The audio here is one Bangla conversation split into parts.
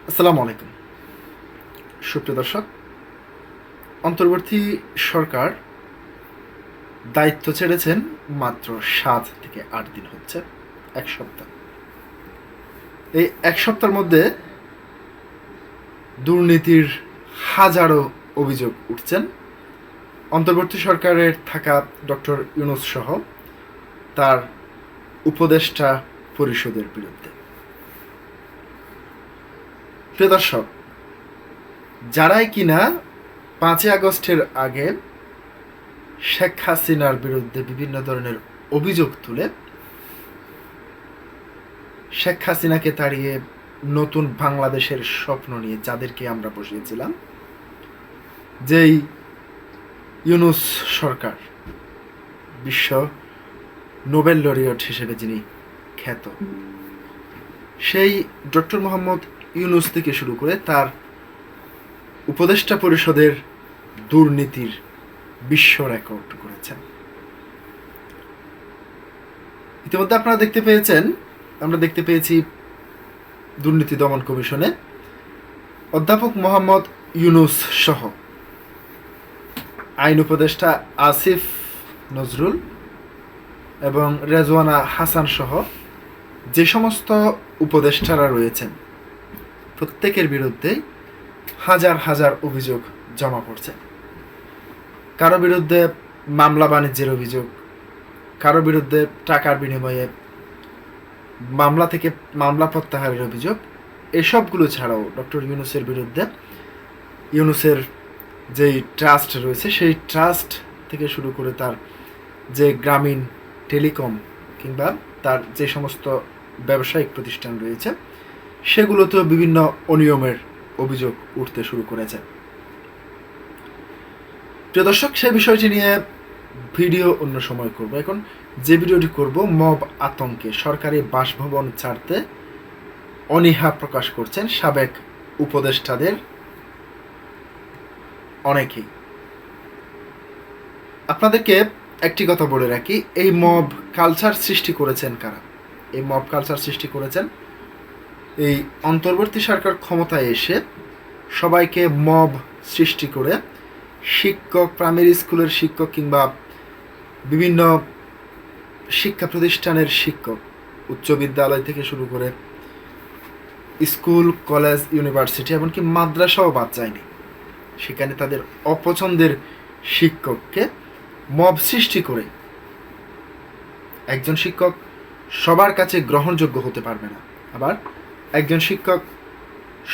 আসসালামু আলাইকুম সুপ্রিয় দর্শক। অন্তর্বর্তী সরকার দায়িত্ব ছেড়েছেন মাত্র 7 থেকে 8 দিন হচ্ছে, 1 সপ্তাহ। এই 1 সপ্তাহের মধ্যে দুর্নীতির হাজারো অভিযোগ উঠছেন অন্তর্বর্তী সরকারের থাকা ডক্টর ইউনূস সহ তার উপদেষ্টা পরিষদের বিরুদ্ধে। প্রিয় দর্শক, যারাই কিনা 5ই আগস্টের আগে শেখ হাসিনার বিরুদ্ধে বিভিন্ন ধরনের অভিযোগ তুলে শেখ হাসিনাকে তাড়িয়ে নতুন বাংলাদেশের স্বপ্ন নিয়ে যাদেরকে আমরা বসিয়েছিলাম, যেই ইউনূস সরকার বিশ্ব নোবেল লরিয়েট হিসেবে যিনি খ্যাত, সেই ডক্টর মোহাম্মদ ইউনূস থেকে শুরু করে তার উপদেষ্টা পরিষদের দুর্নীতির বিশ্ব রেকর্ড করেছেন। ইতিমধ্যে আমরা দেখতে পেয়েছি দুর্নীতি দমন কমিশনে অধ্যাপক মোহাম্মদ ইউনূস সহ আইন উপদেষ্টা আসিফ নজরুল এবং রেজওয়ানা হাসান সহ যে সমস্ত উপদেষ্টারা রয়েছেন, প্রত্যেকের বিরুদ্ধে হাজার হাজার অভিযোগ জমা পড়ছে। কারো বিরুদ্ধে মামলা বাণিজ্যের অভিযোগ, কারো বিরুদ্ধে টাকার বিনিময়ে মামলা প্রত্যাহারের অভিযোগ। এসবগুলো ছাড়াও ডক্টর ইউনূসের বিরুদ্ধে ইউনূসের যেই ট্রাস্ট রয়েছে সেই ট্রাস্ট থেকে শুরু করে তার যে গ্রামীণ টেলিকম কিংবা তার যে সমস্ত ব্যবসায়িক প্রতিষ্ঠান রয়েছে সেগুলোতেও বিভিন্ন অনিয়মের অভিযোগ উঠতে শুরু করেছে। প্রিয় দর্শক, সেই বিষয়টি নিয়ে ভিডিও অন্য সময় করব। এখন যে ভিডিওটি করব, মব আতঙ্কে সরকারি বাসভবন ছাড়তে অনীহা প্রকাশ করছেন সাবেক উপদেষ্টাদের অনেকেই। আপনাদেরকে একটি কথা বলে রাখি, এই মব কালচার সৃষ্টি করেছেন কারা? এই মব কালচার সৃষ্টি করেছেন এই অন্তর্বর্তী সরকার ক্ষমতায় এসে সবাইকে মব সৃষ্টি করে শিক্ষক, প্রাইমারি স্কুলের শিক্ষক কিংবা বিভিন্ন শিক্ষা প্রতিষ্ঠানের শিক্ষক, উচ্চ বিদ্যালয় থেকে শুরু করে স্কুল, কলেজ, ইউনিভার্সিটি, এমনকি মাদ্রাসাও বাদ যায়নি, সেখানে তাদের অপছন্দের শিক্ষককে মব সৃষ্টি করে একজন শিক্ষক সবার কাছে গ্রহণযোগ্য হতে পারবে না, আবার একজন শিক্ষক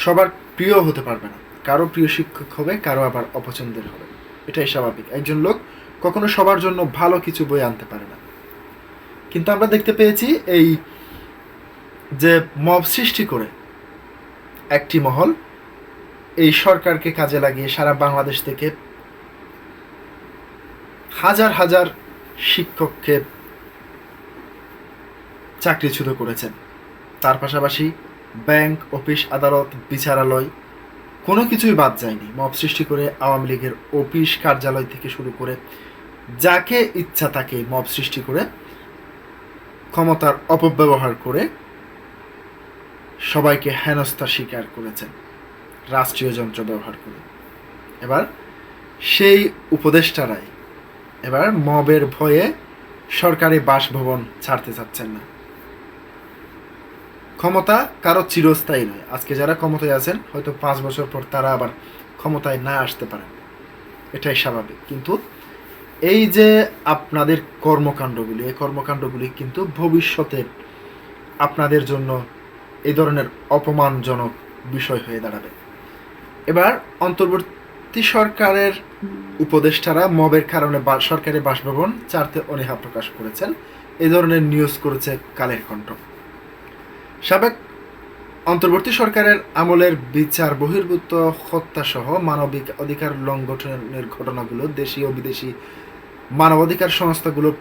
সবার প্রিয় হতে পারবে না। কারো প্রিয় শিক্ষক হবে, কারো আবার অপছন্দের হবে, এটাই স্বাভাবিক। একজন লোক কখনো সবার জন্য ভালো কিছু বই আনতে পারে না। কিন্তু আমরা দেখতে পেয়েছি এই যে মব সৃষ্টি করে একটি মহল এই সরকারকে কাজে লাগিয়ে সারা বাংলাদেশ থেকে হাজার হাজার শিক্ষককে চাকরিচ্যুত করেছেন। তার পাশাপাশি ব্যাংক, অফিস, আদালত, বিচারালয় কোনো কিছুই বাদ যায়নি। মব সৃষ্টি করে আওয়ামী লীগের অফিস, কার্যালয় থেকে শুরু করে যাকে ইচ্ছা তাকে মব সৃষ্টি করে ক্ষমতার অপব্যবহার করে সবাইকে হেনস্থার শিকার করেছেন রাষ্ট্রীয় যন্ত্র ব্যবহার করে। এবার সেই উপদেষ্টারাই এবার মবের ভয়ে সরকারি বাসভবন ছাড়তে চাচ্ছেন না। ক্ষমতা কারো চিরস্থায়ী নয়। আজকে যারা ক্ষমতায় আছেন হয়তো 5 বছর পর তারা আবার ক্ষমতায় না আসতে পারেন, এটাই স্বাভাবিক। কিন্তু এই যে আপনাদের কর্মকাণ্ডগুলি, এই কর্মকাণ্ডগুলি কিন্তু ভবিষ্যতে আপনাদের জন্য এই ধরনের অপমানজনক বিষয় হয়ে দাঁড়াবে। এবার অন্তর্বর্তী সরকারের উপদেষ্টারা মবের কারণে সরকারি বাসভবন ছাড়তে অনীহা প্রকাশ করেছেন, এই ধরনের নিউজ করেছে কালের কণ্ঠ। সাবেক অন্তর্বর্তী সরকারের আমলের বিচার বহির্ভূত হত্যাসহ মানবিক অধিকার লঙ্ঘনের ঘটনাগুলো দেশীয় ও বিদেশি মানবাধিকার সংস্থাগুলোর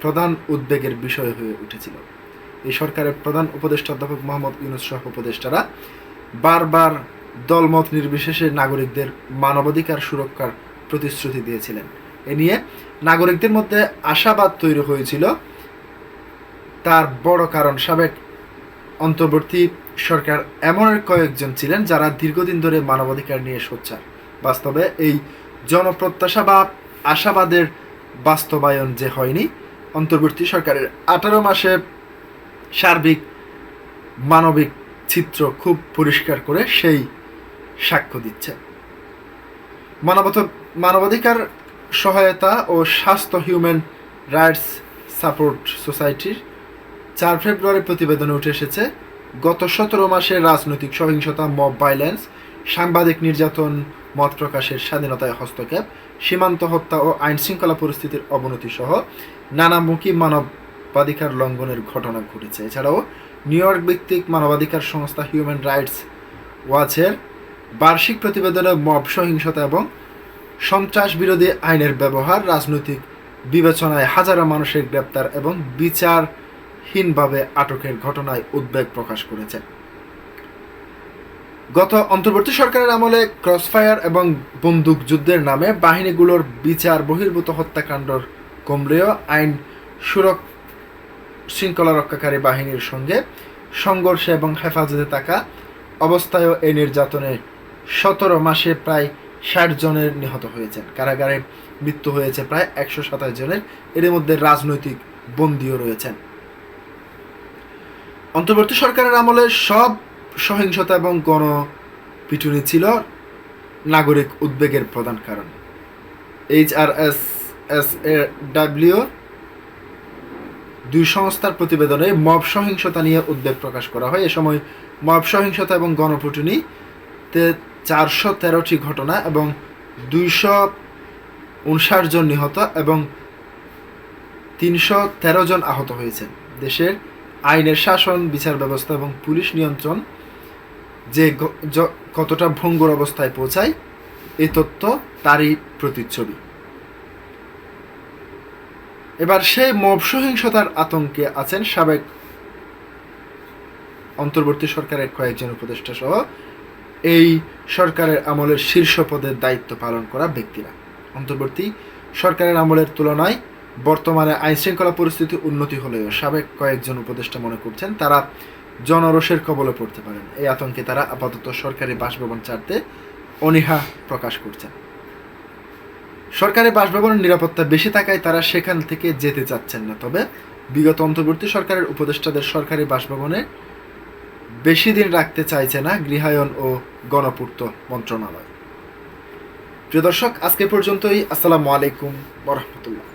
প্রধান উদ্বেগের বিষয় হয়ে উঠেছিল। এই সরকারের প্রধান উপদেষ্টা অধ্যাপক মোহাম্মদ ইউনূস সহ উপদেষ্টারা বারবার দলমত নির্বিশেষে নাগরিকদের মানবাধিকার সুরক্ষার প্রতিশ্রুতি দিয়েছিলেন। এ নিয়ে নাগরিকদের মধ্যে আশাবাদ তৈরি হয়েছিল। তার বড় কারণ সাবেক অন্তর্বর্তী সরকার এমন কয়েকজন ছিলেন যারা দীর্ঘদিন ধরে মানবাধিকার নিয়ে সোচ্চার। বাস্তবে এই জনপ্রত্যাশা বা আশাবাদের বাস্তবায়ন যে হয়নি, অন্তর্বর্তী সরকারের 18 মাসে সার্বিক মানবিক চিত্র খুব পরিষ্কার করে সেই সাক্ষ্য দিচ্ছে। মানবাধিকার সহায়তা ও স্বাস্থ্য হিউম্যান রাইটস সাপোর্ট সোসাইটির 4 ফেব্রুয়ারি প্রতিবেদনে উঠে এসেছে, গত 17 মাসে রাজনৈতিক সহিংসতা, মব ভায়োলেন্স, সাংবাদিক নির্যাতন, মত প্রকাশের স্বাধীনতায় হস্তক্ষেপ, সীমান্ত হত্যা ও আইনশৃঙ্খলা পরিস্থিতির অবনতি সহ নানামুখী মানবাধিকার লঙ্ঘনের ঘটনা ঘটেছে। এছাড়াও নিউ ইয়র্ক ভিত্তিক মানবাধিকার সংস্থা হিউম্যান রাইটস ওয়াচের বার্ষিক প্রতিবেদনে মব সহিংসতা এবং সন্ত্রাস বিরোধী আইনের ব্যবহার, রাজনৈতিক বিবেচনায় হাজারো মানুষের গ্রেপ্তার এবং বিচারহীনভাবে আটকের ঘটনায় উদ্বেগ প্রকাশ করেছে। গত অন্তর্বর্তী সরকারের আমলে ক্রসফায়ার এবং বন্দুক যুদ্ধের নামে বাহিনীগুলোর বিচার বহির্ভূত হত্যাকাণ্ডর কমলেও আইন শৃঙ্খলা রক্ষাকারী বাহিনীর সঙ্গে সংঘর্ষে এবং হেফাজতে থাকা অবস্থায়ও এই নির্যাতনে 17 মাসে প্রায় 60 জনের নিহত হয়েছেন। কারাগারে মৃত্যু হয়েছে প্রায় 127 জনের, এর মধ্যে রাজনৈতিক বন্দীও রয়েছেন। অন্তর্বর্তী সরকারের আমলে সব সহিংসতা এবং গণপিটুনি ছিল নাগরিক উদ্বেগের প্রধান কারণ। HRSSAW 2 সংস্থার প্রতিবেদনে মব সহিংসতা নিয়ে উদ্বেগ প্রকাশ করা হয়। এ সময় মব সহিংসতা এবং গণপিটুনিতে 413টি ঘটনা এবং 259 জন নিহত এবং 313 জন আহত হয়েছেন। দেশের আইনের শাসন, বিচার ব্যবস্থা এবং পুলিশ নিয়ন্ত্রণ যে কতটা ভঙ্গুর অবস্থায় পৌঁছায়, এই তথ্য তারই প্রতিচ্ছবি। এবার সেই মব সহিংসতার আতঙ্কে আছেন সাবেক অন্তর্বর্তী সরকারের কয়েকজন উপদেষ্টা সহ এই সরকারের আমলের শীর্ষ পদের দায়িত্ব পালন করা ব্যক্তিরা। অন্তর্বর্তী সরকারের আমলের তুলনায় বর্তমানে আইনশৃঙ্খলা পরিস্থিতি উন্নতি হলেও সাবেক কয়েকজন উপদেষ্টা মনে করছেন তারা জনরোষের কবলে পড়তে পারেন। এই আতঙ্কে তারা আপাতত সরকারি বাসভবন ছাড়তে অনীহা প্রকাশ করছেন। সরকারি বাসভবনের নিরাপত্তা বেশি থাকায় তারা সেখান থেকে যেতে চাচ্ছেন না। তবে বিগত অন্তর্বর্তী সরকারের উপদেষ্টাদের সরকারি বাসভবনে বেশি দিন রাখতে চাইছে না গৃহায়ন ও গণপূর্ত মন্ত্রণালয়। প্রিয় দর্শক, আজকে পর্যন্তই। আসসালামু আলাইকুম ওয়া রাহমাতুল্লাহ।